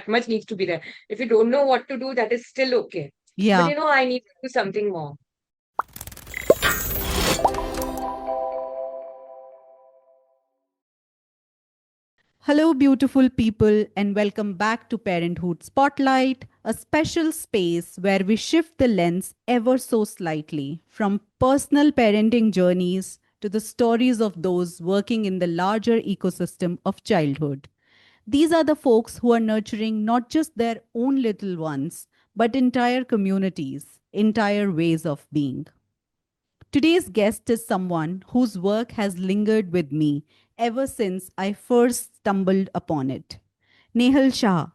that much needs to be there. If you don't know what to do, that is still okay. But Yeah. I need to do something more. Hello, beautiful people, and welcome back to Parenthood Spotlight, a special space where we shift the lens ever so slightly from personal parenting journeys to the stories of those working in the larger ecosystem of childhood. These are the folks who are nurturing not just their own little ones, but entire communities, entire ways of being. Today's guest is someone whose work has lingered with me ever since I first stumbled upon it. Nehal Shah,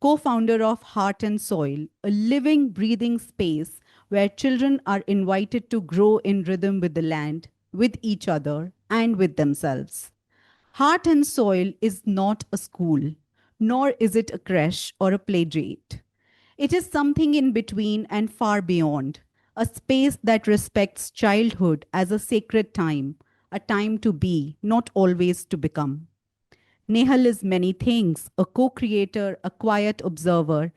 co founder of Heart and Soil, a living, breathing space where children are invited to grow in rhythm with the land, with each other, and with themselves. Heart and Soil is not a school, nor is it a creche or a play date. It is something in between and far beyond, a space that respects childhood as a sacred time, a time to be, not always to become. Nehal is many things: a co creator, a quiet observer,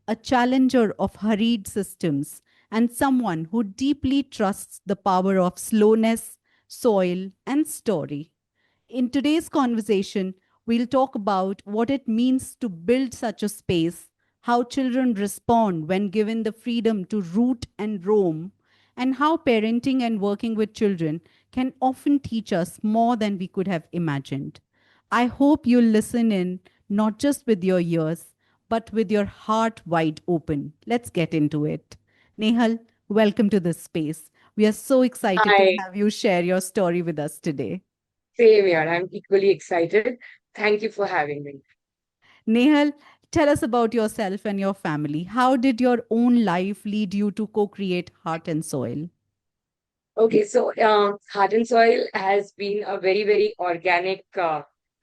a challenger of hurried systems, and someone who deeply trusts the power of slowness, soil, and story. In today's conversation, we'll talk about what it means to build such a space, how children respond when given the freedom to root and roam, and how parenting and working with children can often teach us more than we could have imagined. I hope you'll listen in, not just with your ears, but with your heart wide open. Let's get into it. Nehal, welcome to this space. We are so excited to Hi, have you share your story with us today. same here. I'm equally excited. Thank you for having me. Nehal, tell us about yourself and your family. How did your own life lead you to co create Heart and Soil? Okay, so Heart and Soil has been a very, very organic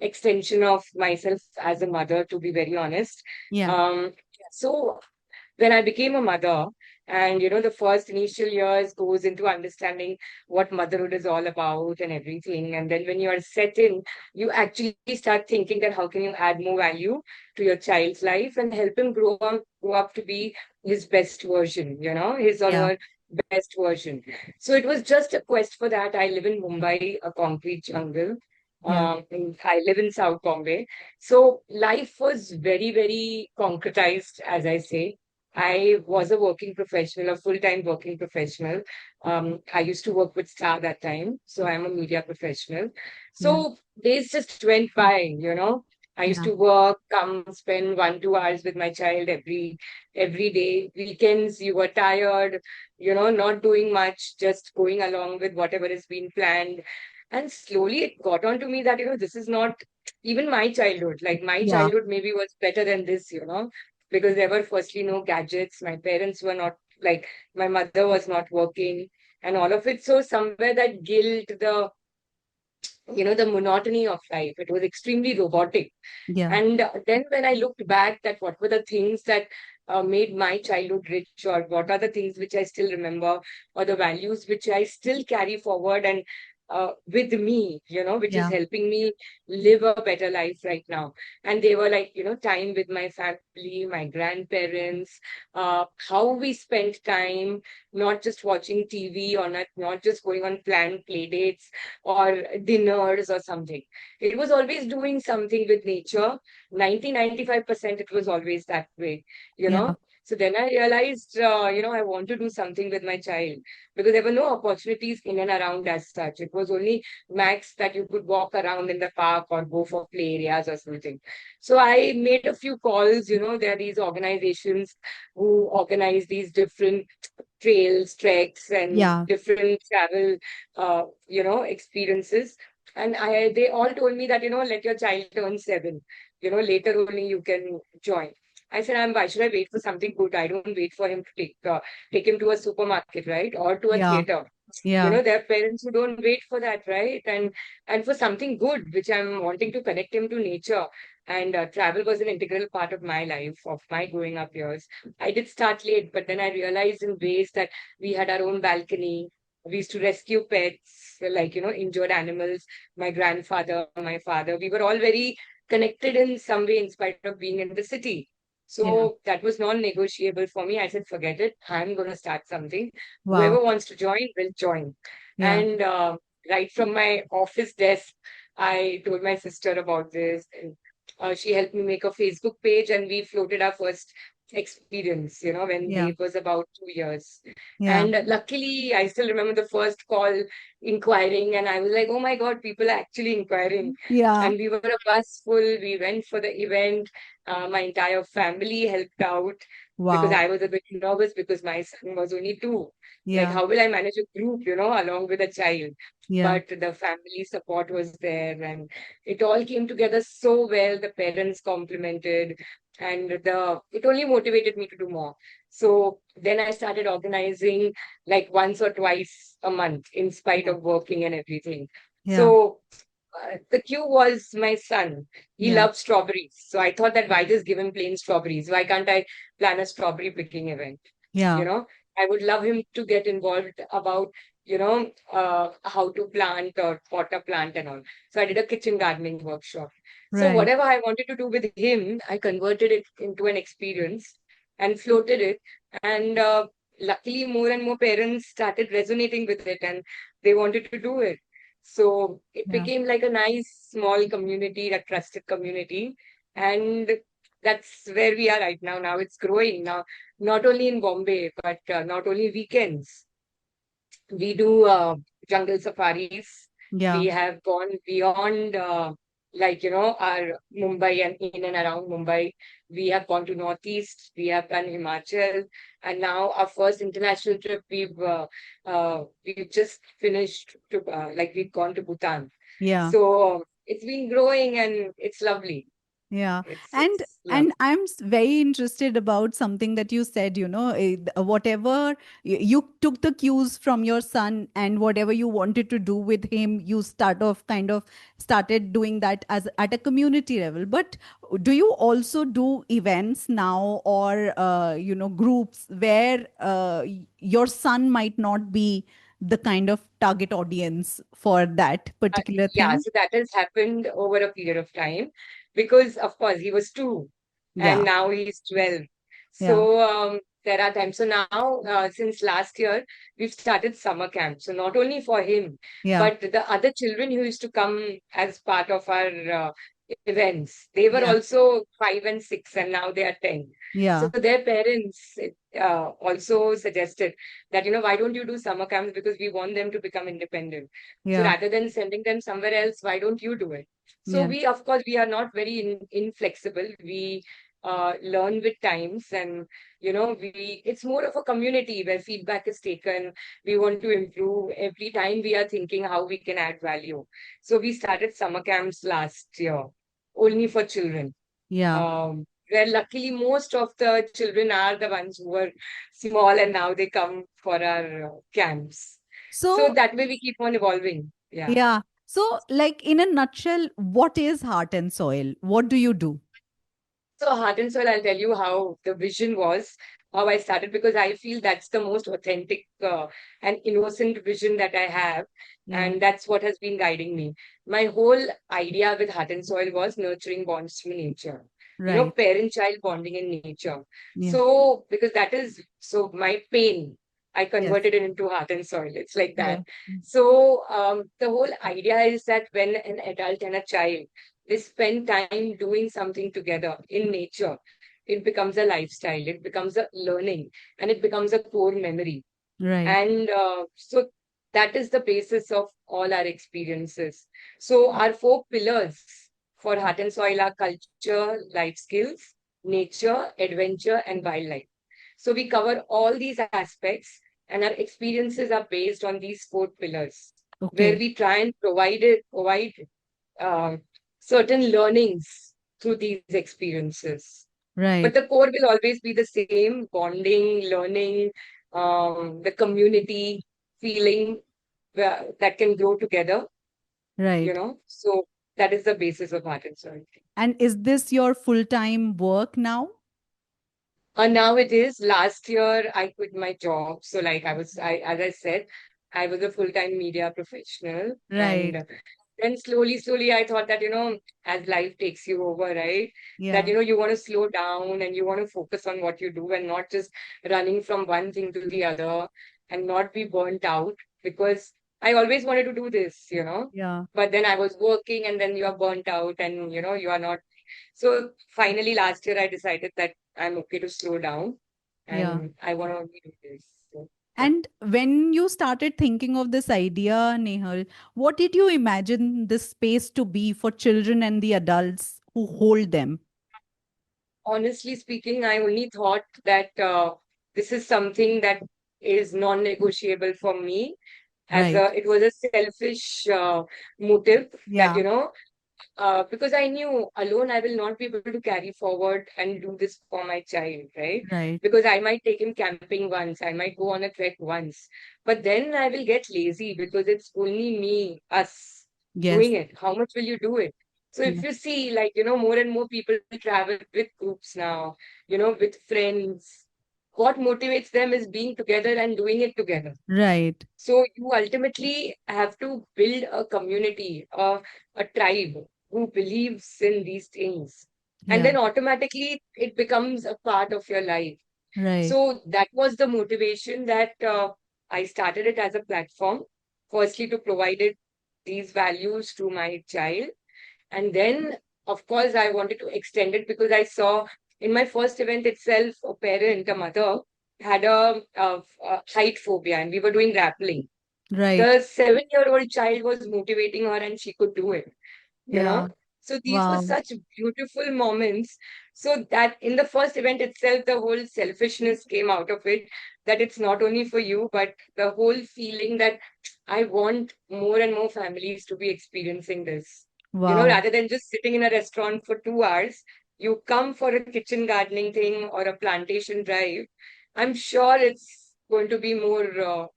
extension of myself as a mother, to be very honest. Yeah. Um, so when I became a mother, and the first initial years goes into understanding what motherhood is all about and everything. And then when you are set in, you actually start thinking that how can you add more value to your child's life and help him grow up to be his best version, his or Yeah. her best version. So it was just a quest for that. I live in Mumbai, a concrete jungle. Yeah. And I live in South Bombay. So life was very, very concretized, as I say. I was a working professional, a full-time working professional. I used to work with Star that time, so I'm a media professional. Yeah. So days just went by. I used Yeah. to work, come spend 1, 2 hours with my child every day. Weekends, you were tired, not doing much, just going along with whatever has been planned. And slowly it got on to me that, this is not even my childhood. Like my Yeah. childhood maybe was better than this, because there were firstly no gadgets. My parents were not like, my mother was not working and all of it. So somewhere that guilt, the monotony of life, it was extremely robotic. Yeah. And then when I looked back that what were the things that made my childhood rich, or what are the things which I still remember, or the values which I still carry forward and with me, which is Yeah. helping me live a better life right now. And they were like, time with my family, my grandparents, how we spent time, not just watching TV or not just going on planned play dates or dinners or something. It was always doing something with nature. 95% it was always that way, you Yeah. know. So then I realized, I want to do something with my child because there were no opportunities in and around as such. It was only max that you could walk around in the park or go for play areas or something. So I made a few calls. There are these organizations who organize these different trails, treks, and Yeah. different travel, experiences. And they all told me that, let your child turn 7. Later only you can join. I said, why should I wait for something good? I don't wait for him to take him to a supermarket, right? Or to a Yeah. theater. Yeah. There are parents who don't wait for that, right? And for something good, which I'm wanting to connect him to nature. And travel was an integral part of my life, of my growing up years. I did start late, but then I realized in ways that we had our own balcony. We used to rescue pets, like, injured animals. My grandfather, my father, we were all very connected in some way in spite of being in the city. Yeah. So that was non-negotiable for me. I said, forget it. I'm going to start something. Wow. Whoever wants to join will join. Yeah. And right from my office desk, I told my sister about this. And she helped me make a Facebook page, and we floated our first experience, when Yeah. Dave was about 2 years. Yeah. And luckily, I still remember the first call inquiring, and I was like, oh my God, people are actually inquiring. Yeah. And we were a bus full. We went for the event. My entire family helped out because Wow. I was a bit nervous because my son was only 2. Like, Yeah. how will I manage a group, along with a child? Yeah. But the family support was there, and it all came together so well. The parents complimented, and the it only motivated me to do more. So then I started organizing like once or twice a month, in spite Yeah. of working and everything. Yeah. So the cue was my son. He Yeah. loves strawberries. So I thought that why just give him plain strawberries? Why can't I plan a strawberry picking event? You Yeah. know, I would love him to get involved about, how to plant or pot a plant and all. So I did a kitchen gardening workshop. So Right. whatever I wanted to do with him, I converted it into an experience and floated it. And luckily, more and more parents started resonating with it, and they wanted to do it. So it Yeah. became like a nice small community, a trusted community. And that's where we are right now. Now it's growing now, not only in Bombay, but not only weekends. We do jungle safaris. We Yeah. have gone beyond, our Mumbai and in and around Mumbai. We have gone to Northeast. We have done Himachal, and now our first international trip. We've just finished. We've gone to Bhutan. Yeah. So it's been growing, and it's lovely. Yeah. It's And it's lovely. I'm very interested about something that you said, whatever you took the cues from your son and whatever you wanted to do with him, you kind of started doing that as at a community level. But do you also do events now or groups where your son might not be the kind of target audience for that particular Yeah, thing? so that has happened over a period of time because, of course, he was 2 and Yeah. now he's 12. Yeah. So there are times. So now, since last year, we've started summer camp. So not only for him, Yeah. but the other children who used to come as part of our events, they were Yeah. also 5 and 6, and now they are 10. So Yeah. their parents also suggested that, why don't you do summer camps? Because we want them to become independent. So Yeah. rather than sending them somewhere else, why don't you do it? So Yeah. we, of course, we are not very inflexible. We learn with times, and it's more of a community where feedback is taken. We want to improve every time. We are thinking how we can add value. So we started summer camps last year, only for children. Yeah. Where luckily most of the children are the ones who were small, and now they come for our camps. So So, that way we keep on evolving. Yeah. yeah. So, like in a nutshell, what is Heart and Soil? What do you do? So Heart and Soul, I'll tell you how the vision was, how I started, because I feel that's the most authentic and innocent vision that I have. Yeah. And that's what has been guiding me. My whole idea with Heart and Soil was nurturing bonds through nature. Right. Parent-child bonding in nature. Yeah. So, because that is, so my pain, I Yes. converted it into Heart and Soil. It's like that. Yeah. So, the whole idea is that when an adult and a child they spend time doing something together in nature, it becomes a lifestyle, it becomes a learning, and it becomes a core memory. Right. And so that is the basis of all our experiences. So our 4 pillars for Heart and Soil are culture, life skills, nature, adventure, and wildlife. So we cover all these aspects, and our experiences are based on these 4 pillars, where Okay. we try and provide uh, certain learnings through these experiences. But Right. the core will always be the same: bonding, learning, the community feeling that can grow together, Right. So that is the basis of Heart and Soul. And is this your full-time work now? And now it is. Last year, I quit my job. So, like, as I said, I was a full-time media professional, Right. and then slowly, I thought that, as life takes you over, right? That, Yeah. you want to slow down and you want to focus on what you do and not just running from one thing to the other and not be burnt out because I always wanted to do this. Yeah. But then I was working and then you are burnt out and, you are not. So finally last year I decided that I'm okay to slow down Yeah. and I want to only do this. So, yeah. And when you started thinking of this idea, Nehal, what did you imagine this space to be for children and the adults who hold them? Honestly speaking, I only thought that this is something that is non-negotiable for me. Right. It was a selfish motive that Yeah. because I knew alone I will not be able to carry forward and do this for my child, right? Right. Because I might take him camping once, I might go on a trek once, but then I will get lazy because it's only me, us Yes. doing it. How much will you do it? So if Yeah. you see, like, more and more people travel with groups now, with friends. What motivates them is being together and doing it together. Right. So you ultimately have to build a community, a tribe who believes in these things. And Yeah. then automatically it becomes a part of your life. Right. So that was the motivation that I started it as a platform, firstly to provide it these values to my child. And then, of course, I wanted to extend it because I saw in my first event itself, a parent, a mother, had a height phobia and we were doing rappelling. Right. The 7-year-old child was motivating her and she could do it, you Yeah. know. So these were Wow. such beautiful moments. So that in the first event itself, the whole selfishness came out of it, that it's not only for you, but the whole feeling that I want more and more families to be experiencing this. Wow. Rather than just sitting in a restaurant for 2 hours, you come for a kitchen gardening thing or a plantation drive. I'm sure it's going to be more,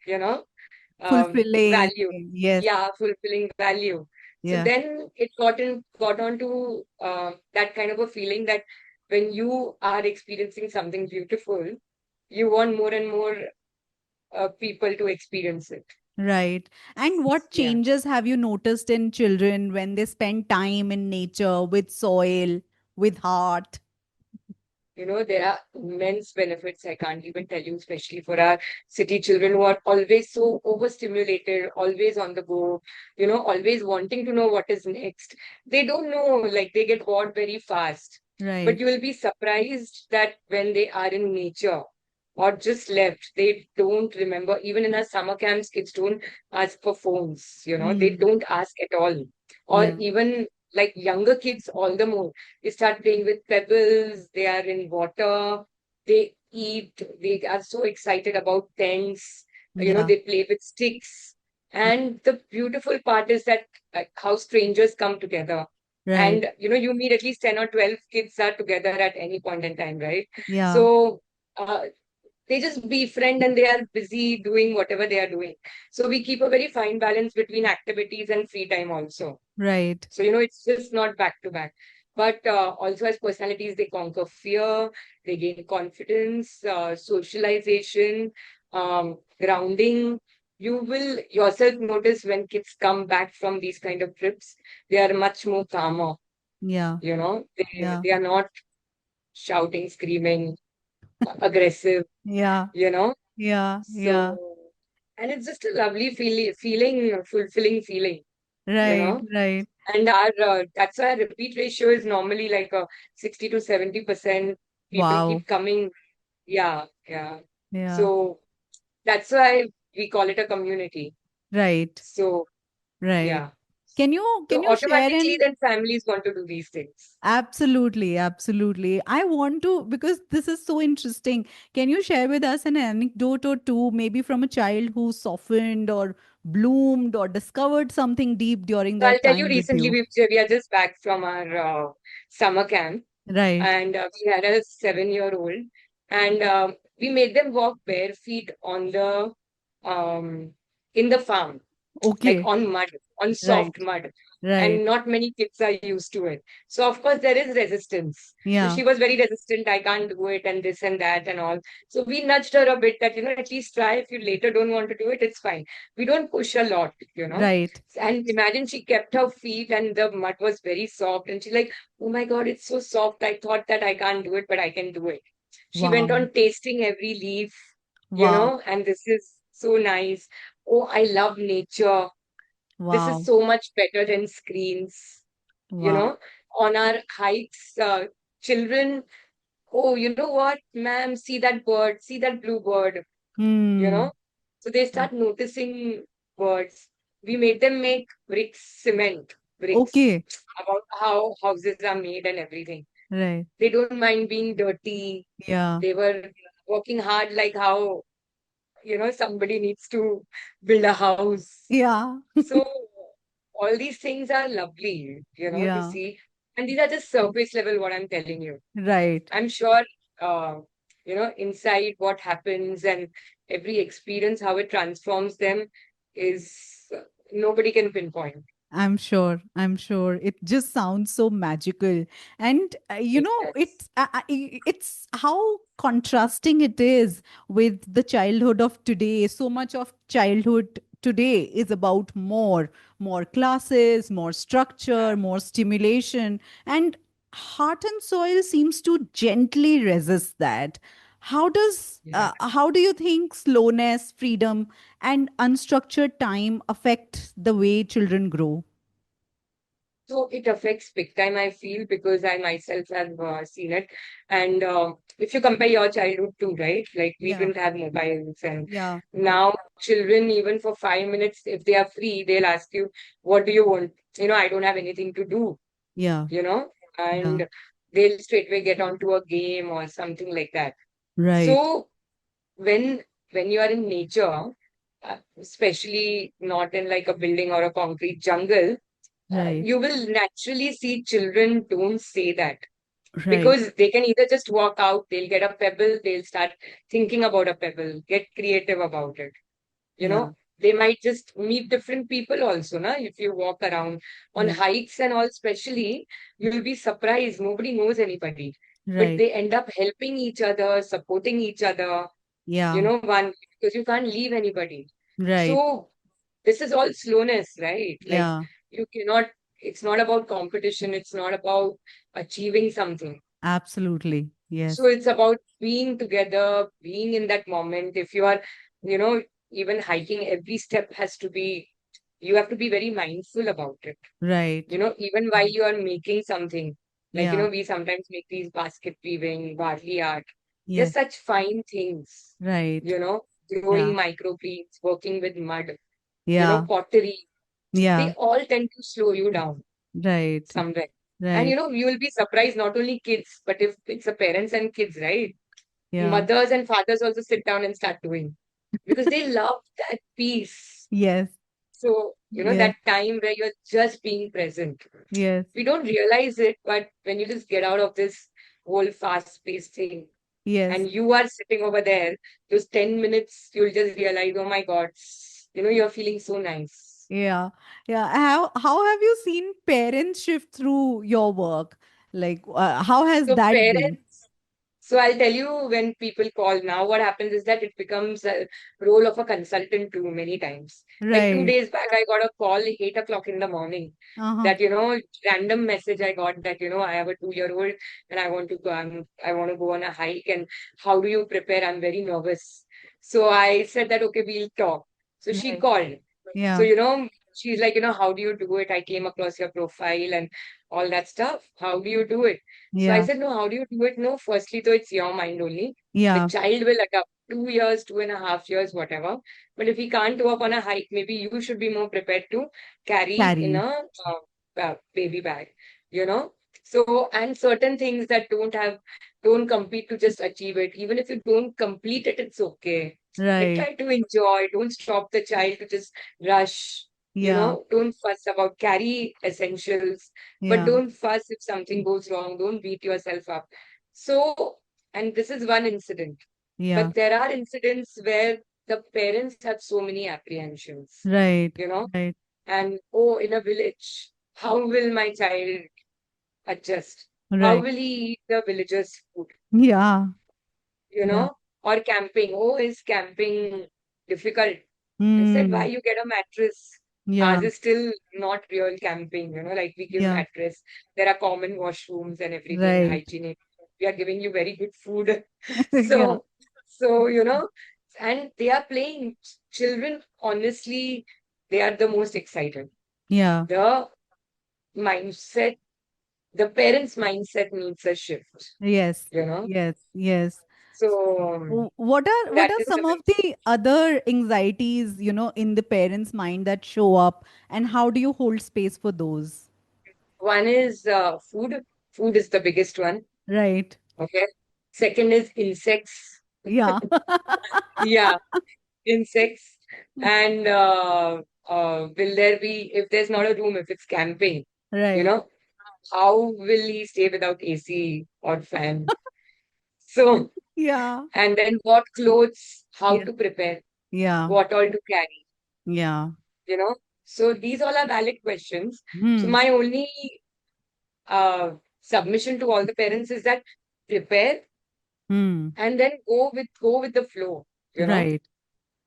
Fulfilling. value. Yes. Yeah, fulfilling value. So Yeah. then it got on to that kind of a feeling that when you are experiencing something beautiful, you want more and more people to experience it. Right. And what Yeah. changes have you noticed in children when they spend time in nature with soil, with heart? There are immense benefits. I can't even tell you, especially for our city children who are always so overstimulated, always on the go, always wanting to know what is next. They don't know, like they get bored very fast. But Right. you will be surprised that when they are in nature or just left, they don't remember. Even in our summer camps, kids don't ask for phones, they Mm. don't ask at all. Or Yeah. even like younger kids, all the more they start playing with pebbles, they are in water, they eat, they are so excited about tents, Yeah. they play with sticks. And the beautiful part is that how strangers come together. Right. And you meet at least 10 or 12 kids are together at any point in time, right? Yeah. So uh, they just befriend and they are busy doing whatever they are doing. So we keep a very fine balance between activities and free time also. Right. So, it's just not back to back. But also, as personalities, they conquer fear, they gain confidence, socialization, grounding. You will yourself notice when kids come back from these kind of trips, they are much more calmer. Yeah. They, Yeah. they are not shouting, screaming, aggressive, Yeah. you know. Yeah. Yeah. So, and it's just a lovely feeling, fulfilling feeling, you Right. know. Right. And our that's why our repeat ratio is normally like a 60 to 70%. People Wow. keep coming. Yeah, yeah. Yeah. So that's why we call it a community. Right. So Right. yeah. Can So you share automatically an then families want to do these things. Absolutely, absolutely. I want to, because this is so interesting. Can you share with us an anecdote or two, maybe from a child who softened or bloomed or discovered something deep during So I'll that tell you time with recently you? we are just back from our summer camp Right, and we had a 7-year-old and we made them walk bare feet on the um in the farm. like Okay. on mud, on Right. soft mud. Right. And not many kids are used to it. So of course there is resistance. So Yeah. she was very resistant. I can't do it and this and that and all. So we nudged her a bit that, at least try. If you later don't want to do it, it's fine. We don't push a lot. Right. And imagine she kept her feet and the mud was very soft. And she's like, oh my God, it's so soft. I thought that I can't do it, but I can do it. She went Wow. on tasting every leaf, Wow. and this is so nice. Oh, I love nature. This is Wow. so much better than screens. you Wow. know, on our hikes, children, oh, you know what, ma'am, see that bird, see that bluebird, you Hmm. know. So they start noticing birds. We made them make cement bricks Okay. about how houses are made and everything. Right. They don't mind being dirty. Yeah. They were working hard, like how, somebody needs to build a house. Yeah. So all these things are lovely, to Yeah. see. And these are just surface level, what I'm telling you. Right. I'm sure, uh, inside what happens and every experience, how it transforms them is nobody can pinpoint. I'm sure. I'm sure. It just sounds so magical. And It does. it's how contrasting it is with the childhood of today. So much of childhood today is about more classes, more structure, more stimulation, and Heart and Soil seems to gently resist that. Yeah. How do you think slowness, freedom, and unstructured time affect the way children grow? So it affects big time, I feel, because I myself have seen it. And if you compare your childhood too, right? Like we Yeah, didn't have mobiles, and yeah, now children, even for 5 minutes, if they are free, they'll ask you, "What do you want?" I don't have anything to do, yeah, you know, yeah. and they'll straightway get onto a game or something like that. Right, So when you are in nature, especially not in like a building or a concrete jungle, right, you will naturally see children don't say that right. because they can either just walk out, they'll get a pebble, they'll start thinking about a pebble, get creative about it. You Yeah, know, they might just meet different people also, na? If you walk around on right, hikes and all, especially, you'll be surprised. Nobody knows anybody, but right. they end up helping each other, supporting each other, Yeah, one because you can't leave anybody. right. So this is all slowness, right? Like Yeah, you cannot, it's not about competition, it's not about achieving something. absolutely. So Yes, it's about being together, being in that moment. If you are, you know, even hiking, every step has to be, you have to be very mindful about it. right. Even while you are making something, like, Yeah, we sometimes make these basket weaving, Varli art. They're yes, such fine things, right. growing Yeah, microgreens, working with mud, yeah, pottery. They yeah, all tend to slow you down right, somewhere. And right. you will be surprised, not only kids, but if it's a parents and kids, right? Yeah, Mothers and fathers also sit down and start doing because they love that peace. yes, So, yes, that time where you're just being present. yes, We don't realize it, but when you just get out of this whole fast-paced thing yes. and you are sitting over there, those 10 minutes, you'll just realize, oh my God, you're feeling so nice. Yeah, yeah. How have you seen parents shift through your work? Like, how has So that been? parents, so I'll tell you when people call now, what happens is that it becomes a role of a consultant too many times. Like two Right. days back, I got a call 8 o'clock in the morning Uh-huh. that, random message I got that, I have a 2-year-old and I want to go, I want to go on a hike and how do you prepare? I'm very nervous. So I said that, okay, we'll talk. So she Right. called. So, Yeah. she's like, how do you do it? I came across your profile and all that stuff. How do you do it? So I Yeah. said, no, how do you do it? No, firstly, though, it's your mind only. The Yeah. child will adapt 2 years, 2.5 years, whatever. But if he can't go up on a hike, maybe you should be more prepared to carry in Carry. a baby bag, you know? So, and certain things that don't compete to just achieve it. Even if you don't complete it, it's okay. Like, Right. try to enjoy. Don't stop the child to just rush. Yeah. Don't fuss about carry essentials, but Yeah. don't fuss if something goes wrong. Don't beat yourself up. So, and this is one incident, Yeah. but there are incidents where the parents have so many apprehensions, Right. you know, Right. and oh, in a village, how will my child adjust? How Right. will he eat the villagers' food? Yeah. You Yeah. know, or camping. Oh, is camping difficult? I said, why Hmm. you get a mattress? Yeah. Ours is still not real camping, like we give Yeah. mattress. There are common washrooms and everything, Right. hygienic. We are giving you very good food. Yeah. So, and they are playing. Children, honestly, they are the most excited. Yeah. The mindset, the parents' mindset needs a shift, Yes. you know. Yes. Yes. So What that are is a some of big. the other anxieties, in the parents' mind that show up, and how do you hold space for those? One is food. Food is the biggest one. Right. Okay. Second is insects. Yeah. Yeah, insects. And will there be, if there's not a room, if it's camping, you Right. know, how will he stay without AC or fan? So, Yeah. and then what clothes, how Yeah. to prepare, Yeah. what all to carry, Yeah. you know? So these all are valid questions. So Hmm. my only submission to all the parents is that prepare Hmm. and then go with the flow. You know, Right. it's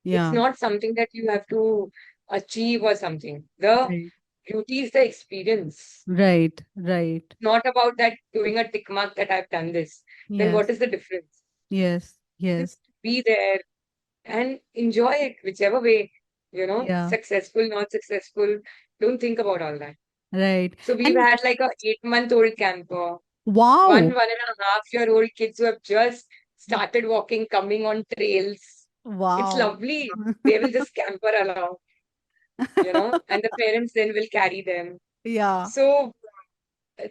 Yeah. not something that you have to achieve or something. The Right. beauty is the experience, Right. Right. not about that doing a tick mark that I've done this. Then what Yes. is the difference? Yes. Yes. Just be there and enjoy it, whichever way, Yeah. successful, not successful. Don't think about all that. Right. So we've And had like a 8-month-old camper, wow. 1.5-year-old kids who have just started walking, coming on trails. It's Wow. lovely. They will just scamper along, and the parents then will carry them. Yeah. So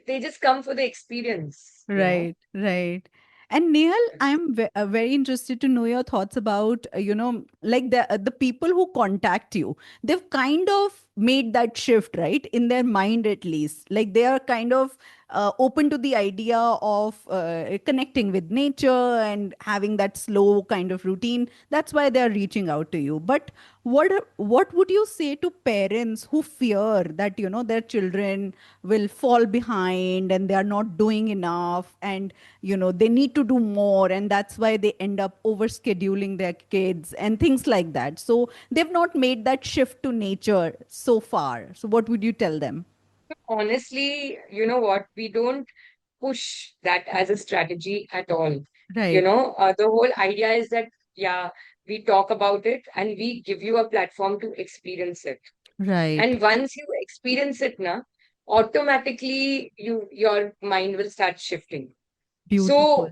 they just come for the experience. Right, right. And Nehal, I'm very interested to know your thoughts about, like the people who contact you. They've kind of made that shift, right? In their mind, at least. Like they are kind of open to the idea of connecting with nature and having that slow kind of routine. That's why they are reaching out to you. But what would you say to parents who fear that, their children will fall behind and they are not doing enough, and they need to do more, and that's why they end up over scheduling their kids and things like that, so they've not made that shift to nature so far? So what would you tell them? Honestly, you know what? We don't push that as a strategy at all. Right. The whole idea is that, yeah, we talk about it and we give you a platform to experience it. Right. And once you experience it now, automatically your mind will start shifting. Beautiful.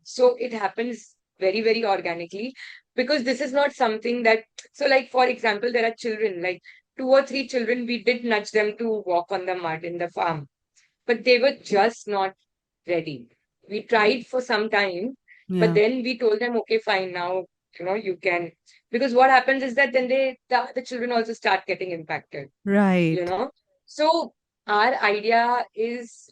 So it happens very, very organically because this is not something that, so like, for example, there are children, like 2 or 3 children, we did nudge them to walk on the mud in the farm, but they were just not ready. We tried for some time, but Yeah. then we told them, okay, fine, now, you can, because what happens is that then the children also start getting impacted, you Right. know. So our idea is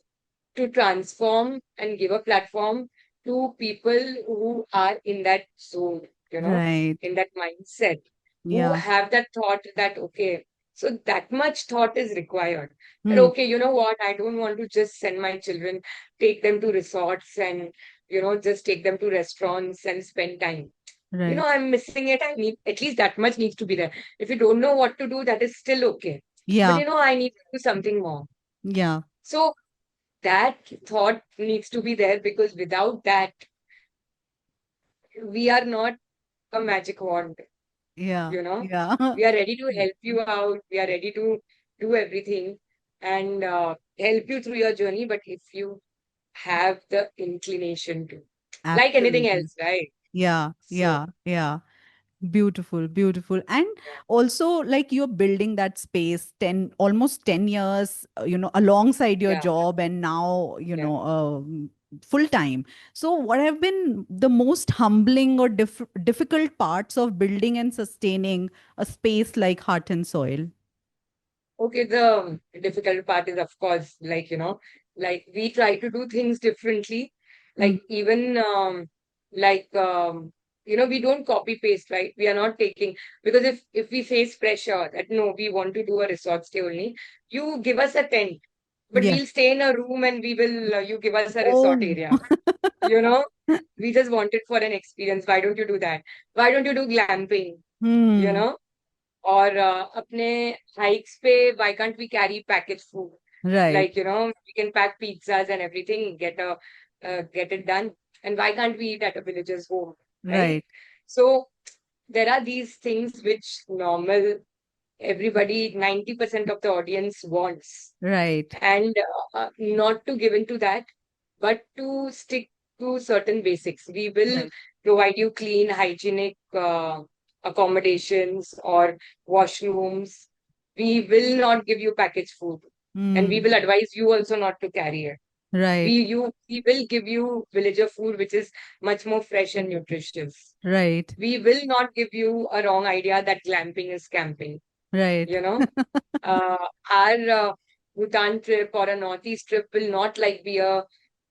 to transform and give a platform to people who are in that zone, Right. in that mindset, who Yeah. have that thought that, okay, so that much thought is required. That, Hmm. okay, you know what, I don't want to just send my children, take them to resorts and, just take them to restaurants and spend time. Right. I'm missing it. I need at least that much needs to be there. If you don't know what to do, that is still okay. But Yeah. I need to do something more. Yeah. So that thought needs to be there because without that, we are not a magic wand, Yeah. you know. Yeah. We are ready to help you out. We are ready to do everything and help you through your journey. But if you have the inclination to, like anything Absolutely. else, right? Yeah. So, Yeah. Yeah. Beautiful, beautiful. And yeah, also, like, you're building that space 10, almost 10 years, alongside your yeah, job, and now, yeah. full time. So, what have been the most humbling or difficult parts of building and sustaining a space like Heart and Soil? Okay, the difficult part is, of course, like, like we try to do things differently. Mm, Like, even, like, we don't copy paste, right? We are not taking, because if we face pressure that no, we want to do a resort stay only, you give us a tent, but Yeah. we'll stay in a room and we will you give us a resort Oh. area. You know, we just want it for an experience. Why don't you do that? Why don't you do glamping? You Hmm. know, or अपने hikes पे, why can't we carry packaged food? Right. Like, we can pack pizzas and everything, get it done. And why can't we eat at a villager's home, right? Right. So there are these things which normal everybody, 90% of the audience wants, Right. and not to give into that, but to stick to certain basics. We will Right. provide you clean, hygienic accommodations or washrooms. We will not give you packaged food, and we Hmm. will advise you also not to carry it. Right. We will give you villager food, which is much more fresh and nutritious. Right. We will not give you a wrong idea that glamping is camping. Right. You know, uh, our Bhutan trip or a Northeast trip will not like be a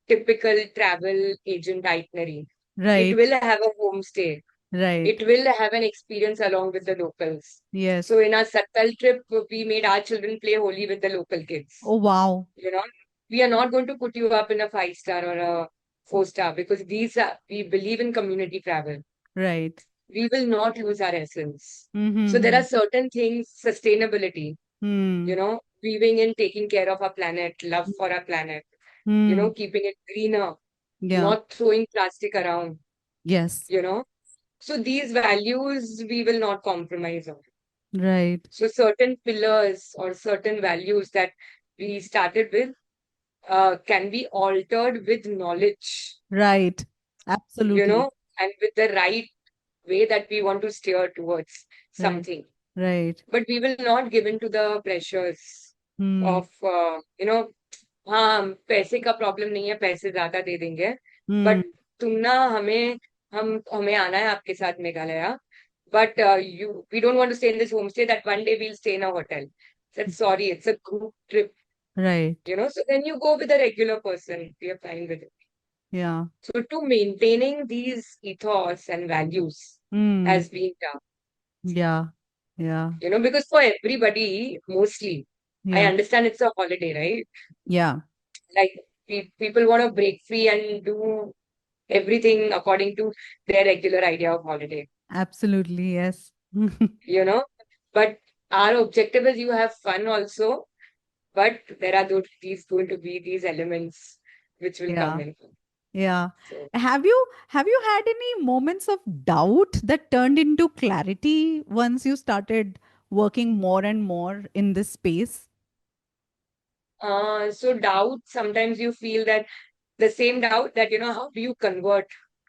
typical travel agent itinerary. It Right. will have a homestay. Right. It will have an experience along with the locals. Yes. So in our Sattal trip, we made our children play Holi with the local kids. Oh, wow. You know, we are not going to put you up in a 5-star or a 4-star, because we believe in community travel. Right. We will not lose our essence. So there Mm-hmm. are certain things, sustainability, Hmm. weaving in taking care of our planet, love for our planet, Hmm. keeping it greener, Yeah. not throwing plastic around, Yes. you know. So these values we will not compromise on. Right. So certain pillars or certain values that we started with can be altered with knowledge, Right. you Absolutely. know, and with the right way that we want to steer towards Right. something. Right. But we will not give in to the pressures Hmm. of, हाँ पैसे का problem नहीं है, पैसे ज्यादा दे देंगे, Hmm. But तुम ना हमें आना है आपके साथ Meghalaya, but you we don't want to stay in this homestay, that one day we'll stay in a hotel. Said sorry, it's a group trip, Right. so then you go with a regular person, we are fine with it. Yeah. So to maintaining these ethos and values Hmm. has been tough, Yeah. Yeah. because for everybody, mostly, I Yeah. understand it's a holiday, right? Yeah. Like people want to break free and do everything according to their regular idea of holiday, Absolutely. Yes. you know. But our objective is you have fun also, but there are these going to be these elements which will come Yeah. in. Yeah. So, Have you had any moments of doubt that turned into clarity once you started working more and more in this space? so doubt, sometimes you feel that the same doubt that, how do you convert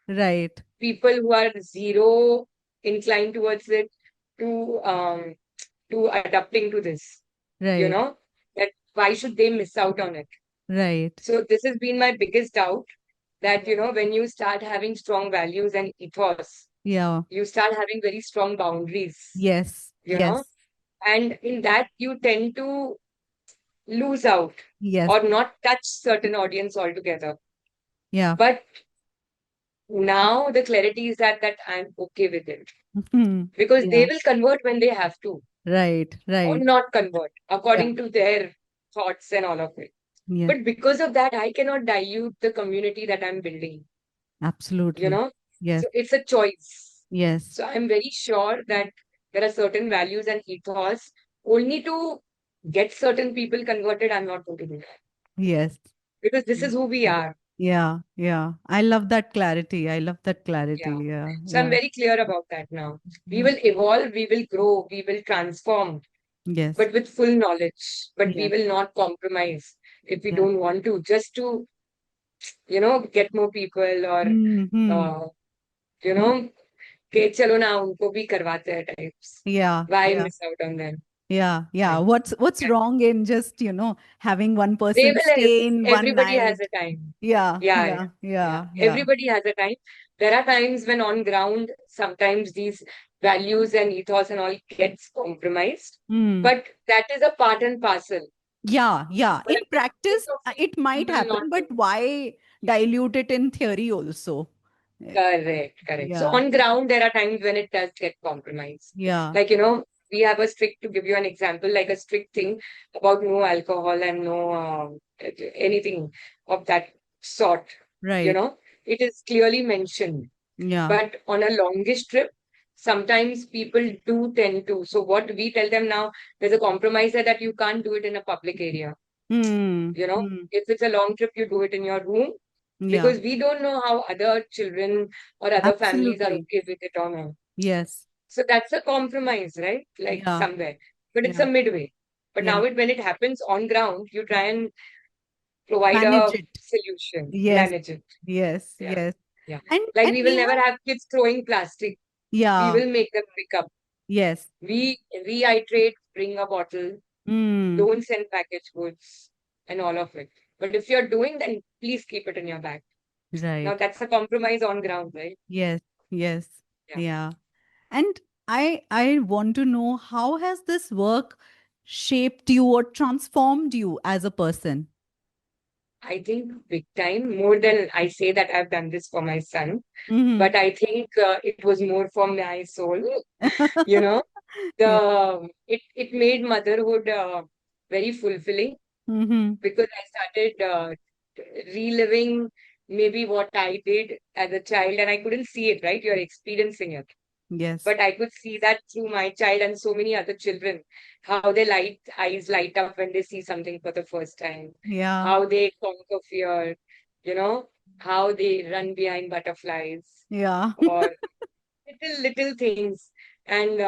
Right. people who are zero inclined towards it to adapting to this, you Right. know, that why should they miss out on it? Right. So this has been my biggest doubt, that, when you start having strong values and ethos, Yeah. you start having very strong boundaries, Yes. you know, Yes. and in that you tend to lose out Yes. or not touch certain audience altogether. Yeah. But now the clarity is that I'm okay with it, because they Yeah. will convert when they have to, Right. or Right. not convert Yeah. according to their thoughts and all of it. Yeah. But because of that, I cannot dilute the community that I'm building, you Absolutely. know? Yes. So it's a choice. Yes. So I'm very sure that there are certain values and ethos. Only to get certain people converted, I'm not going to do that. Yes. Because this is who we are. Yeah. Yeah. I love that clarity. I love that Yeah. clarity. Yeah. So I'm Yeah. very clear about that now. We Yeah. will evolve, we will grow, we will transform, Yes. but with full knowledge. But we Yeah. will not compromise if we Yeah. don't want to, just to, get more people, or, Mm-hmm. uh, you know, कि चलो ना उनको भी करवाते हैं types. Yeah. Why Yeah. miss out on them? Yeah. Yeah. Right. What's wrong in just, having one They person will, stay in one everybody has night? a time. Yeah. Yeah, yeah, Yeah. yeah. Yeah. Yeah. Everybody has a time. There are times when on ground, sometimes these values and ethos and all gets compromised. Hmm. But that is a part and parcel. Yeah, yeah. But In at the sake practice, of it, it we might will not happen, but do. why dilute it in theory also? Correct. So Yeah. on ground, there are times when it does get compromised. Yeah. Like, we have a strict, to give you an example, like a strict thing about no alcohol and no anything of that sort. You Right. know, it is clearly mentioned. Yeah. But on a longish trip, sometimes people do tend to. So what we tell them now, there's a compromise there that you can't do it in a public area. Hmm. You know, Hmm. if it's a long trip, you do it in your room Yeah. because we don't know how other children or other families are Absolutely. okay with it or not. Yes. So that's a compromise, right? Like Yeah. somewhere, but it's Yeah. a midway. But Yeah. now when it happens on ground, you try and provide Manage a it. solution, Yes. manage it. Yes. Yeah, Yes. yeah. And Like and we will we never have, have kids throwing plastic. We yeah. will make them pick up. Yes. We reiterate, bring a bottle, Hmm. don't send packaged goods, and all of it. But if you're doing, then please keep it in your bag. Now Right. that's a compromise on ground, right? Yes. Yes. Yeah. Yeah. And I want to know, how has this work shaped you or transformed you as a person? I think big time, more than I say that I've done this for my son, Mm-hmm. but I think it was more for my soul. You know, Yeah. it made motherhood very fulfilling Mm-hmm. because I started reliving maybe what I did as a child, and I couldn't see it, right? You're experiencing it. Yes. But I could see that through my child and so many other children, how their eyes light up when they see something for the first time, Yeah. how they conquer fear, you know, how they run behind butterflies, Yeah. or little things, and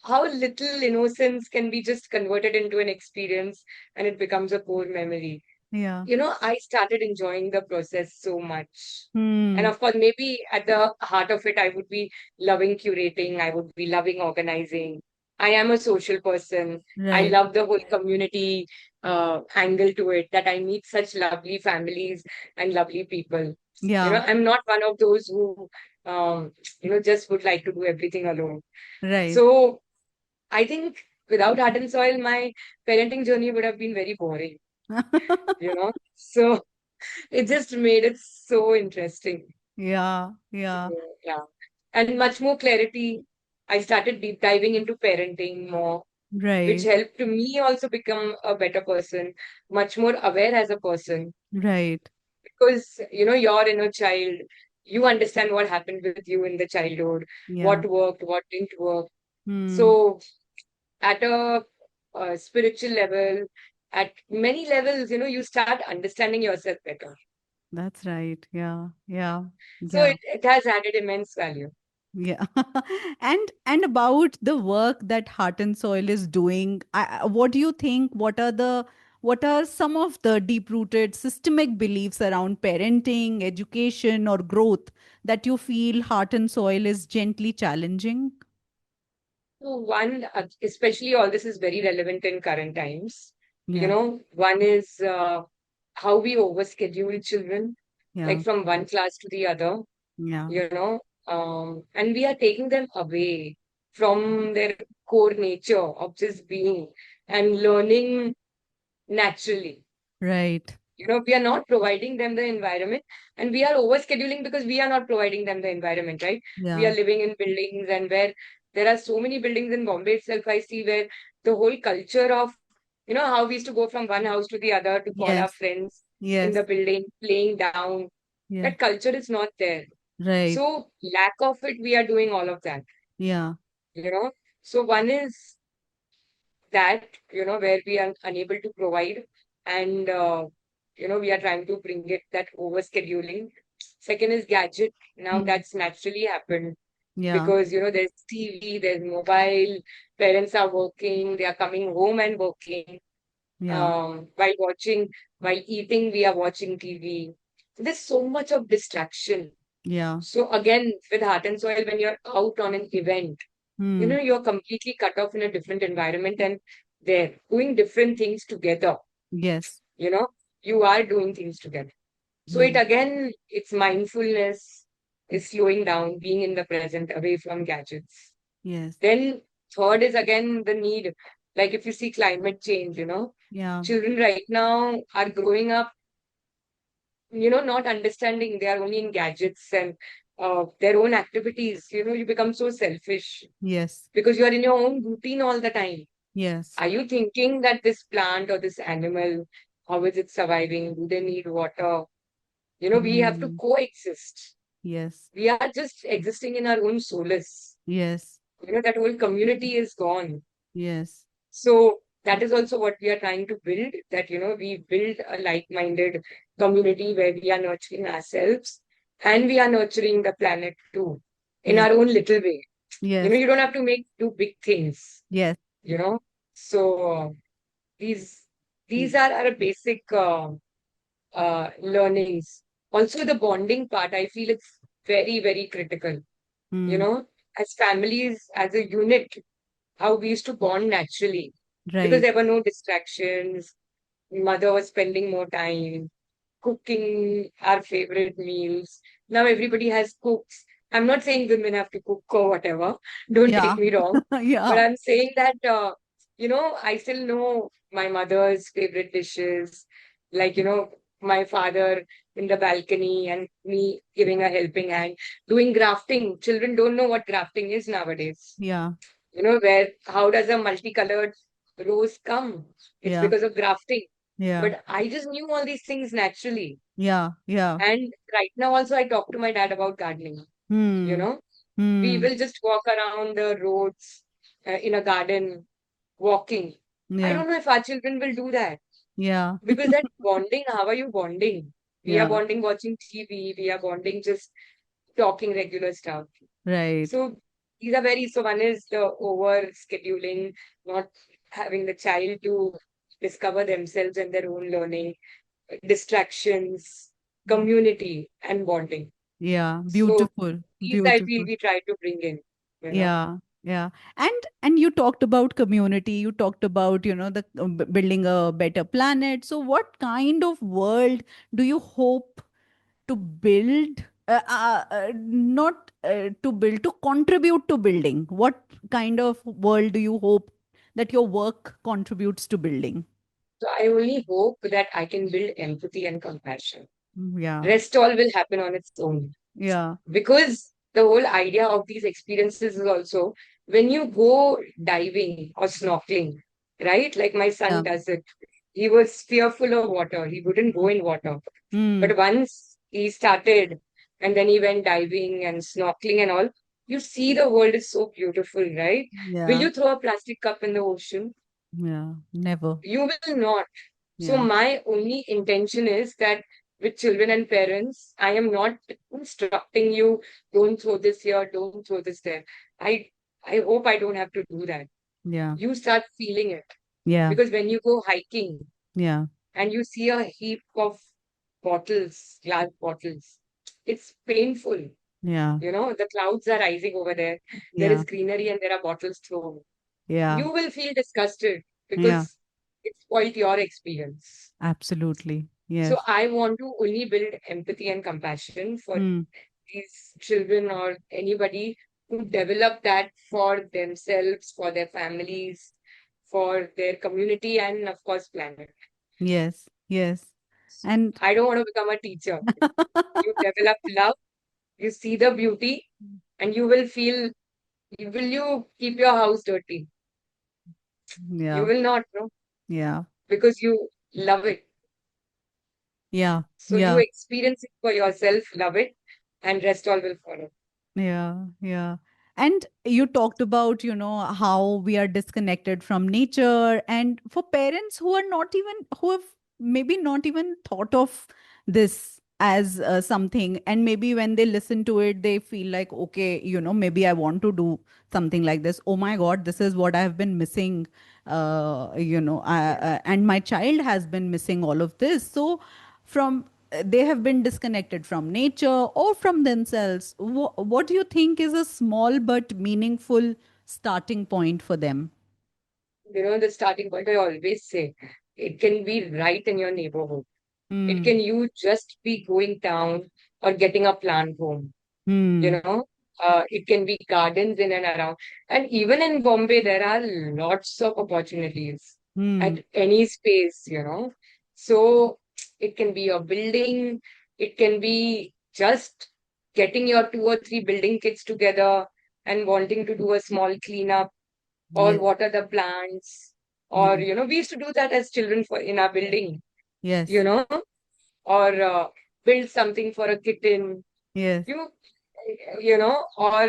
how little innocence can be just converted into an experience and it becomes a core memory. Yeah. I started enjoying the process so much. And Hmm. of course, maybe at the heart of it, I would be loving curating, I would be loving organizing. I am a social person. I Right. love the whole community angle to it, that I meet such lovely families and lovely people. Yeah. I'm not one of those who, just would like to do everything alone. Right. So I think without Heart and Soil, my parenting journey would have been very boring, So it just made it so interesting. Yeah. Yeah. Yeah. And much more clarity. I started deep diving into parenting more, which Right. helped me also become a better person, much more aware as a person. Right. Because, your inner child, you understand what happened with you in the childhood, Yeah. what worked, what didn't work. Hmm. So, at a spiritual level, at many levels, you start understanding yourself better. That's right. Yeah. Yeah. So Yeah. it has added immense value. Yeah. And about the work that Heart and Soil is doing, what do you think? What are some of the deep-rooted systemic beliefs around parenting, education, or growth that you feel Heart and Soil is gently challenging? So one, especially all this is very relevant in current times. Yeah. One is how we overschedule children, Yeah. like from one class to the other, Yeah. you know, and we are taking them away from their core nature of just being and learning naturally. Right. We are not providing them the environment, and we are overscheduling because we are not providing them the environment, right? We are Yeah. living in buildings, and where there are so many buildings in Bombay itself, I see where the whole culture of, how we used to go from one house to the other to call our Yes. friends in Yes. the building, playing down. Yeah. That culture is not there. Right. So, lack of it, we are doing all of that, Yeah. you know. So, one is that where we are unable to provide, and we are trying to bring it that over scheduling. Second is gadget. Now Hmm. that's naturally happened Yeah. because there's TV, there's mobile, parents are working, they are coming home and working, Yeah. while watching, while eating, we are watching TV. There's so much of distraction. Yeah. So again, with Heart and Soil, when you're out on an event, Hmm. you're completely cut off in a different environment, and they're doing different things together. Yes. You know, you are doing things together. So Yeah. it again, it's mindfulness, is slowing down, being in the present, away from gadgets. Yes. Then third is again the need, like if you see climate change, Yeah. children right now are growing up, not understanding, they are only in gadgets, and their own activities. You become so selfish Yes. because you're in your own routine all the time. Yes. Are you thinking that this plant or this animal, how is it surviving? Do they need water? We have to Mm. coexist. Yes. We are just existing in our own solace. Yes. That whole community is gone. Yes. So that is also what we are trying to build, that, we build a like-minded community where we are nurturing ourselves and we are nurturing the planet too in Yes. our own little way. Yes. You don't have to do big things, Yes. you know. So these these are our basic learnings. Also, the bonding part, I feel it's very, very critical. You Mm. know, as families, as a unit, how we used to bond naturally because Right. there were no distractions. Mother was spending more time cooking our favorite meals. Now everybody has cooks. I'm not saying women have to cook or whatever. Don't Yeah. take me wrong. But Yeah. I'm saying that, I still know my mother's favorite dishes. Like, my father in the balcony and me giving a helping hand, doing grafting. Children don't know what grafting is nowadays. Yeah. How does a multicolored rose come? It's Yeah. because of grafting. Yeah. But I just knew all these things naturally. Yeah. Yeah. And right now also I talk to my dad about gardening. You Hmm. know, we Hmm. will just walk around the roads in a garden walking. I Yeah. don't know if our children will do that Yeah. because that bonding, how are you bonding? We are Yeah. bonding watching TV, we are bonding just talking regular stuff. Right. So so one is the over scheduling, not having the child to discover themselves and their own learning, distractions, community, and bonding. Yeah. So Beautiful. these I feel Beautiful. we try to bring in. Yeah, yeah. And you talked about community, you talked about, the building a better planet. So what kind of world do you hope to build? Not to build, to contribute to building. What kind of world do you hope that your work contributes to building? So I only hope that I can build empathy and compassion. Yeah, Rest all will happen on its own. yeah, Because the whole idea of these experiences is also when you go diving or snorkeling, right? Like my son yeah. does it. He was fearful of water. He wouldn't go in water. Hmm. But once he started and then he went diving and snorkeling and all, you see the world is so beautiful, right? Will Yeah, you throw a plastic cup in the ocean? yeah. Never. You will not. So Yeah. my only intention is that with children and parents, I am not instructing you, don't throw this here, don't throw this there. I I hope I don't have to do that. Yeah. You start feeling it. Yeah. Because when you go hiking Yeah. and you see a heap of bottles, glass bottles, it's painful. Yeah. The clouds are rising over there. There Yeah. is greenery and there are bottles thrown. Yeah. You will feel disgusted Yeah. because it spoiled your experience. Absolutely. So Yes. I want to only build empathy and compassion for Hmm. these children or anybody who develop that for themselves, for their families, for their community, and of course, planet. Yes. Yes. And I don't want to become a teacher. You develop love, you see the beauty, and you will feel, will you keep your house dirty? You yeah. will not, no, Yeah. because you love it. Yeah. So you Yeah. experience it for yourself, love it, and rest all will follow. Yeah, yeah. And you talked about, how we are disconnected from nature. And for parents who are not even, who have maybe not even thought of this as something, and maybe when they listen to it, they feel like, okay, maybe I want to do something like this. Oh my God, this is what I have been missing. Yeah. And my child has been missing all of this. So, from they have been disconnected from nature or from themselves. What do you think is a small but meaningful starting point for them? The starting point I always say, it can be right in your neighborhood. It Hmm. can you just be going down or getting a plant home. You Hmm. know, it can be gardens in and around. And even in Bombay, there are lots of opportunities Hmm. at any space. So it can be a building, it can be just getting your 2 or 3 building kids together and wanting to do a small cleanup or Yes. water the plants. Or, Yes. we used to do that as children for in our building, you Yes. know, or build something for a kitten, Yes. you, or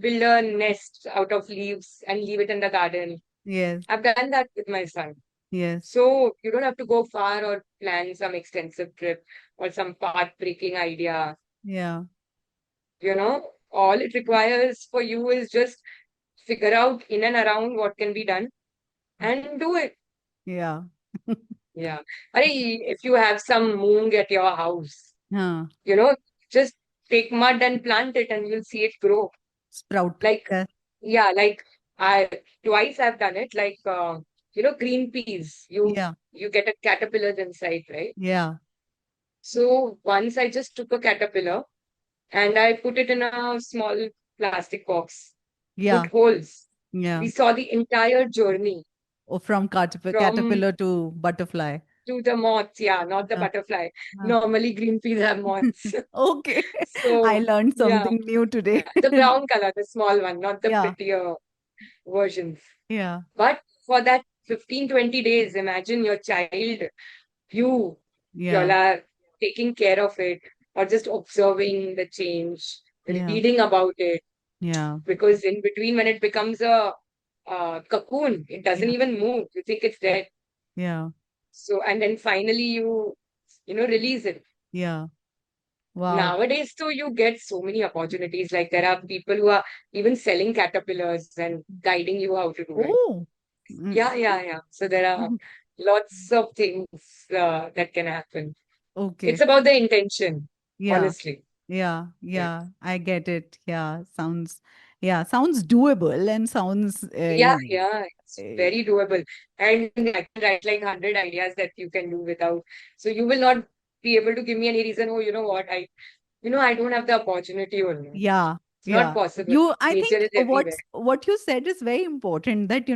build a nest out of leaves and leave it in the garden. Yes. I've done that with my son. Yes. So you don't have to go far or plan some extensive trip or some path-breaking idea. Yeah. All it requires for you is just figure out in and around what can be done and do it. Yeah. Yeah. If you have some moong at your house, Huh. you know, just take mud and plant it and you'll see it grow. Sprout. Like, Yeah. yeah, like I twice I've done it. Like, green peas, Yeah. you get a caterpillars inside, right? Yeah. So once I just took a caterpillar and I put it in a small plastic box, put Yeah. holes. Yeah. We saw the entire journey Or from from caterpillar to butterfly. to the moths, yeah, not the Yeah. butterfly. Huh. Normally, green peas have moths. Okay. I So, learned yeah, something new today. yeah, the brown color, the small one, not the Yeah. prettier versions. Yeah. But for that 15-20 days, imagine your child, you Yeah. are taking care of it or just observing the change, Yeah. reading about it. Yeah. Because in between, when it becomes a cocoon, it doesn't Yeah. even move. You think it's dead. Yeah. So, and then finally release it. Yeah. Wow. Nowadays, too, you get so many opportunities. Like there are people who are even selling caterpillars and guiding you how to do it. Oh. Mm. Yeah, yeah, yeah. So there are lots of things that can happen. It's Okay. about the intention, Yeah. honestly. Yeah. Yeah, Yeah. I get it. Yeah. Sounds doable and sounds, yeah, yeah. It's uh, very doable. And I can write like 100 ideas that you can do without. So you will not be able to give me any reason, oh, you know what, I don't have the opportunity or no. yeah. It's not Yeah. possible. I Nature think is everywhere. what you said is very important that,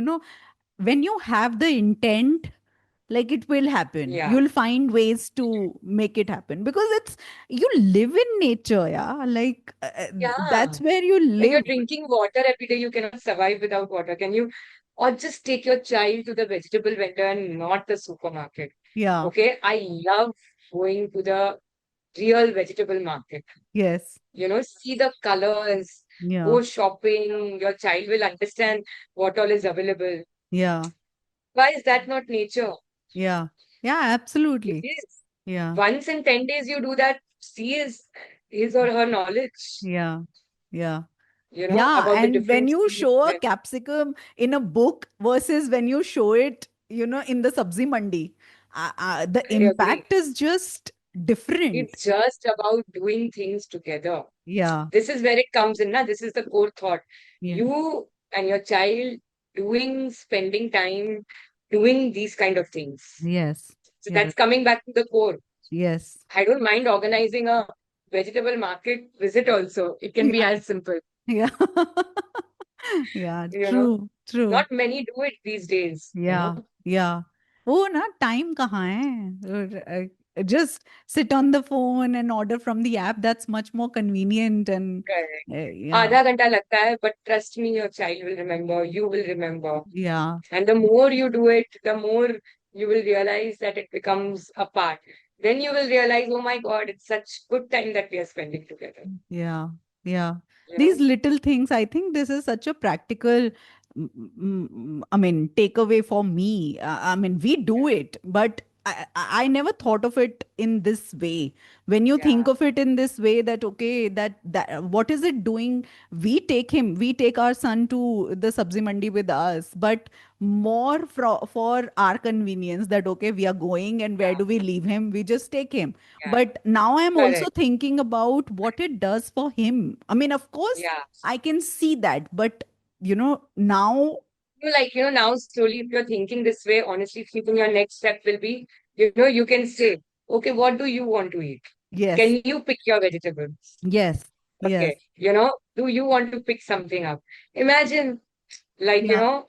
when you have the intent, like it will happen. Yeah. You'll find ways to make it happen because you live in nature. Yeah. Like Yeah. that's where you Like you're live. drinking water every day, you cannot survive without water. Can you? Or just take your child to the vegetable vendor and not the supermarket. Yeah. Okay. I love going to the real vegetable market. Yes. See the colors, Yeah. go shopping. Your child will understand what all is available. Yeah. Why is that not nature? Yeah. Yeah. It Absolutely. is. Yeah. Once in 10 days you do that, see his or her knowledge, Yeah. Yeah. Yeah, about the and when different you seeds. show a capsicum in a book versus when you show it, in the sabzi mandi, the I agree. impact is just different. It's just about doing things together. Yeah, This is where it comes in. This is the core thought. yeah, You and your child spending time doing these kind of things. yes, So yes, that's coming back to the core. yes. I don't mind organizing a vegetable market visit also. It can be Yeah, as simple. yeah, yeah. You know, True, true. Not many do it these days. Yeah, yeah. Oh, na time kahan hai? Just sit on the phone and order from the app. That's much more convenient and Correct. yeah, आधा घंटा लगता है, but trust me, your child will remember, you will remember. yeah, And the more you do it, the more you will realize that it becomes a part. Then you will realize, oh my God, it's such good time that we are spending together. yeah, yeah. You These know? little things, I think this is such a practical, I mean, takeaway for me. I mean, we do it, but I never thought of it in this way. When you think Yeah. of it in this way, that okay, that what is it doing? We take our son to the sabzi mandi with us, but more for our convenience that okay, we are going and where Yeah. do we leave him? We just take him. Yeah. But now I'm also Correct. thinking about what it does for him. I mean, of course, Yeah. I can see that, but now, Now slowly, if you're thinking this way, honestly speaking, your next step will be, you can say, okay, what do you want to eat? yes, Can you pick your vegetables? yes, yes, Okay. Do you want to pick something up? Imagine, like, yeah,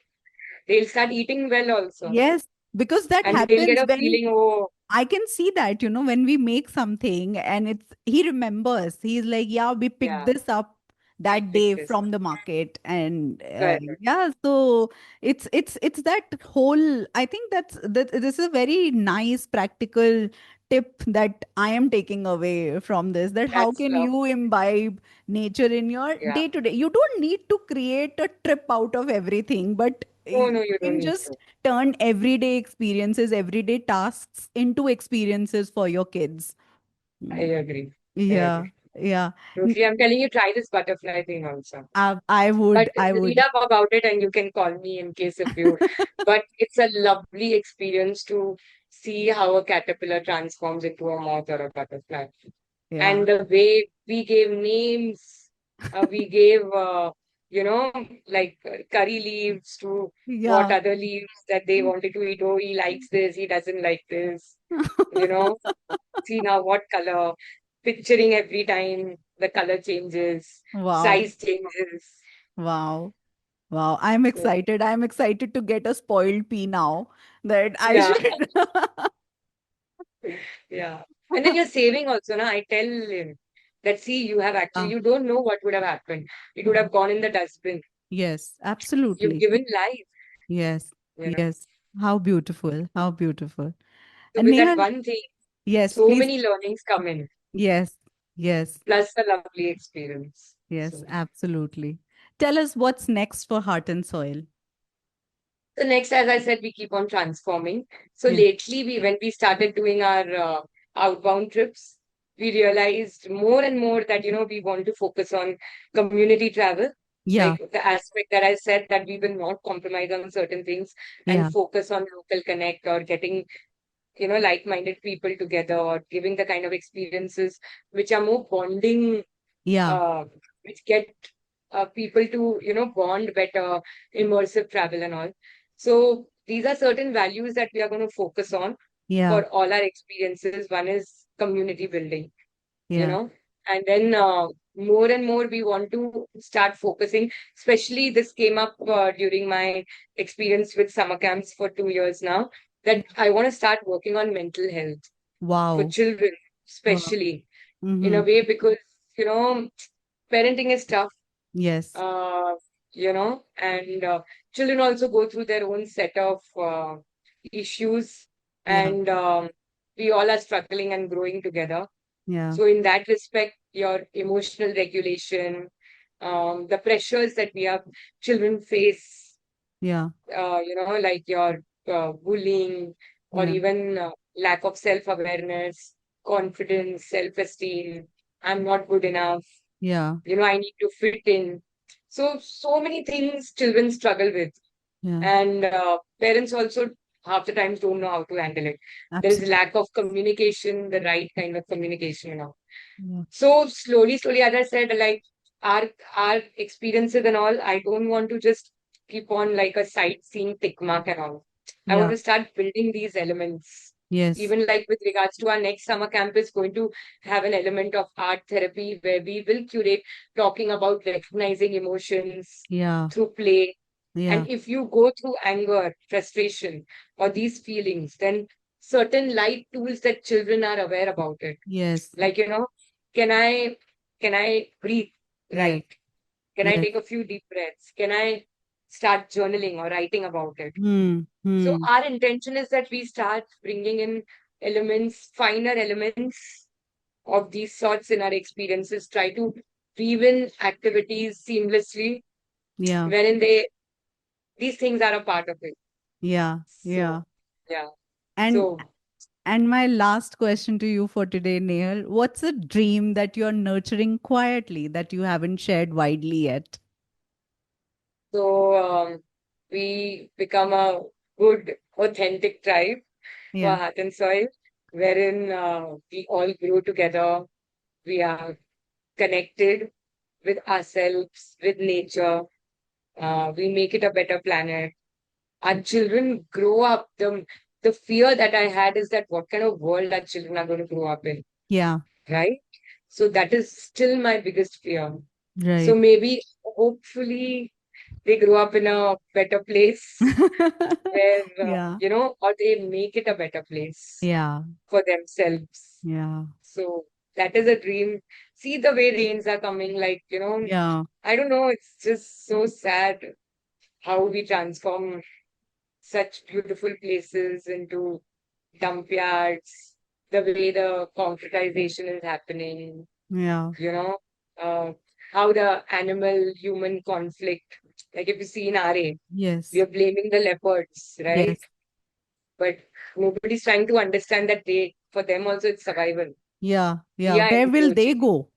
they'll start eating well also. yes, because that And they'll get happens a when feeling, oh. I can see that, when we make something and he remembers, he's like, yeah, we picked Yeah, this up we that pick day this. from the market. And Correct. yeah, so it's that whole, I think that this is a very nice practical tip that I am taking away from this, that how That's can love. you imbibe nature in your Yeah. day to day? You don't need to create a trip out of everything, but No, you no, you don't can need just to. turn everyday experiences, everyday tasks into experiences for your kids. I Mm. agree. I Yeah, agree. yeah. Totally. I'm telling you, try this butterfly thing also. I But would, I read would. up about it and you can call me in case if you. But it's a lovely experience to see how a caterpillar transforms into a moth or a butterfly. Yeah, And the way we gave names, we gave, like curry leaves to what yeah. other leaves that they wanted to eat. Oh, he likes this, he doesn't like this. You know, see now what color, picturing every time the color changes, Wow, size changes. wow, wow. I'm So, excited. I'm excited to get a spoiled pea now that I yeah, should. yeah. And then you're saving also, na? I tell him that see, you have actually, Ah, you don't know what would have happened. It would ah. have gone in the dustbin. Yes, You've absolutely. given life, Yes, you know. yes. How beautiful. How beautiful. So And with that Nehal, one thing, yes, so please. many learnings come in, Yes, yes. plus a lovely experience. Yes, So, absolutely. Tell us what's next for Heart and Soil. so next, as I said, we keep on transforming. So Yeah. lately, when we started doing our outbound trips, we realized more and more that we want to focus on community travel, Yeah. like the aspect that I said that we will not compromise on certain things Yeah. and focus on local connect or getting like-minded people together or giving the kind of experiences which are more bonding, Yeah. uh, which get people to bond better, immersive travel and all. So these are certain values that we are going to focus on Yeah. for all our experiences. One is community building, you Yeah. know, and then more and more we want to start focusing. Especially this came up during my experience with summer camps for 2 years now, Yeah. that I want to start working on mental health for Wow. children, Wow. especially in Mm-hmm. a way, because parenting is tough, Yes. uh, and children also go through their own set of issues, Yeah. and we all are struggling and growing together. Yeah. So, in that respect, your emotional regulation, the pressures that we have, children face, Yeah. like your bullying or Yeah. even lack of self-awareness, confidence, self-esteem. I'm not good enough. Yeah. I need to fit in. So many things children struggle with. Yeah. And parents also half the times don't know how to handle it. There is Absolutely. lack of communication, the right kind of communication. Yeah. So slowly, as I said, like our experiences and all, I don't want to just keep on like a sightseeing tick mark and all. I want Yeah. to start building these elements. Yes. Even like with regards to our next summer camp is going to have an element of art therapy where we will curate talking about recognizing emotions Yeah. through play. Yeah. And if you go through anger, frustration, or these feelings, then certain light tools that children are aware about it, Yes. like can I breathe Yes. right? Can I Yes. take a few deep breaths? Can I start journaling or writing about it? Hmm. So Hmm. our intention is that we start bringing in elements, finer elements of these sorts in our experiences, try to weave in activities seamlessly Yeah. wherein these things are a part of it. Yeah. So Yeah. yeah. And So and my last question to you for today, Nehal, what's a dream that you're nurturing quietly that you haven't shared widely yet? so we become a good, authentic tribe for Yeah. Heart and Soil, wherein we all grow together. We are connected with ourselves, with nature. We make it a better planet. Our children grow up. The fear that I had is that what kind of world our children are going to grow up in, Yeah. right? So that is still my biggest fear. So Right. maybe, hopefully, they grow up in a better place where, Yeah. or they make it a better place Yeah. for themselves. Yeah. So that is a dream. See the way rains are coming, like, Yeah. I don't know, it's just so sad how we transform such beautiful places into dump yards, the way the concretization is happening, Yeah. you know, uh, how the animal human conflict, like if you see in RA, we Yes. are blaming the leopards, right? Yes. But nobody's trying to understand that for them also it's survival. Yeah. We Yeah. are Where will they encroaching. go?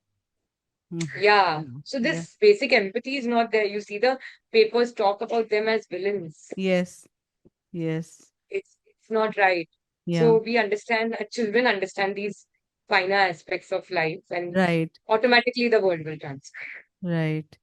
Mm. Yeah. Yeah. So Yeah. this basic empathy is not there. You see, the papers talk about them as villains. Yes. Yes. It's not right. Yeah. So we understand, children understand these finer aspects of life, and Right. automatically the world will transform. Right.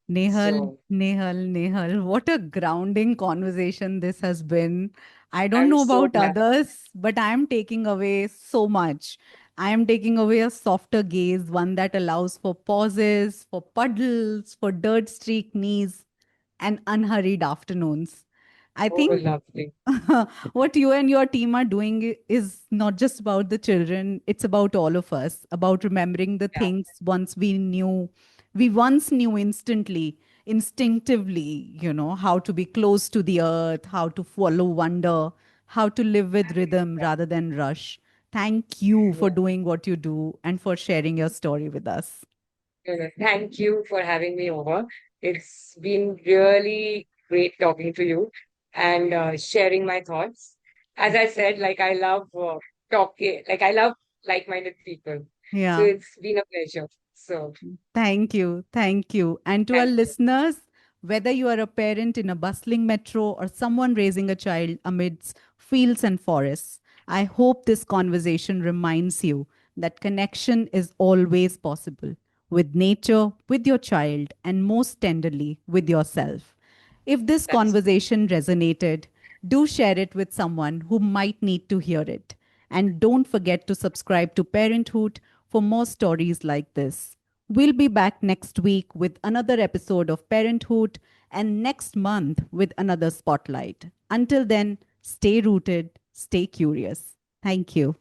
Nehal, So Nehal, Nehal, what a grounding conversation this has been. I don't I'm know so about glad. others, but I'm taking away so much. I am taking away a softer gaze, one that allows for pauses, for puddles, for dirt streaked knees, and unhurried afternoons. I Oh, think lovely. what you and your team are doing is not just about the children, it's about all of us, about remembering the Yeah. things we once knew instinctively, how to be close to the earth, how to follow wonder, how to live with rhythm rather than rush. Thank you for Yeah. doing what you do and for sharing your story with us. Thank you for having me over. It's been really great talking to you and sharing my thoughts. As I said, like I love talking, like I love like-minded people. So Yeah. it's been a pleasure. So Thank you. Thank you. And to our thank you. listeners, whether you are a parent in a bustling metro or someone raising a child amidst fields and forests, I hope this conversation reminds you that connection is always possible with nature, with your child, and most tenderly with yourself. If this That's conversation resonated, do share it with someone who might need to hear it. And don't forget to subscribe to Parenthood for more stories like this. We'll be back next week with another episode of Parenthood and next month with another spotlight. Until then, stay rooted, stay curious. Thank you.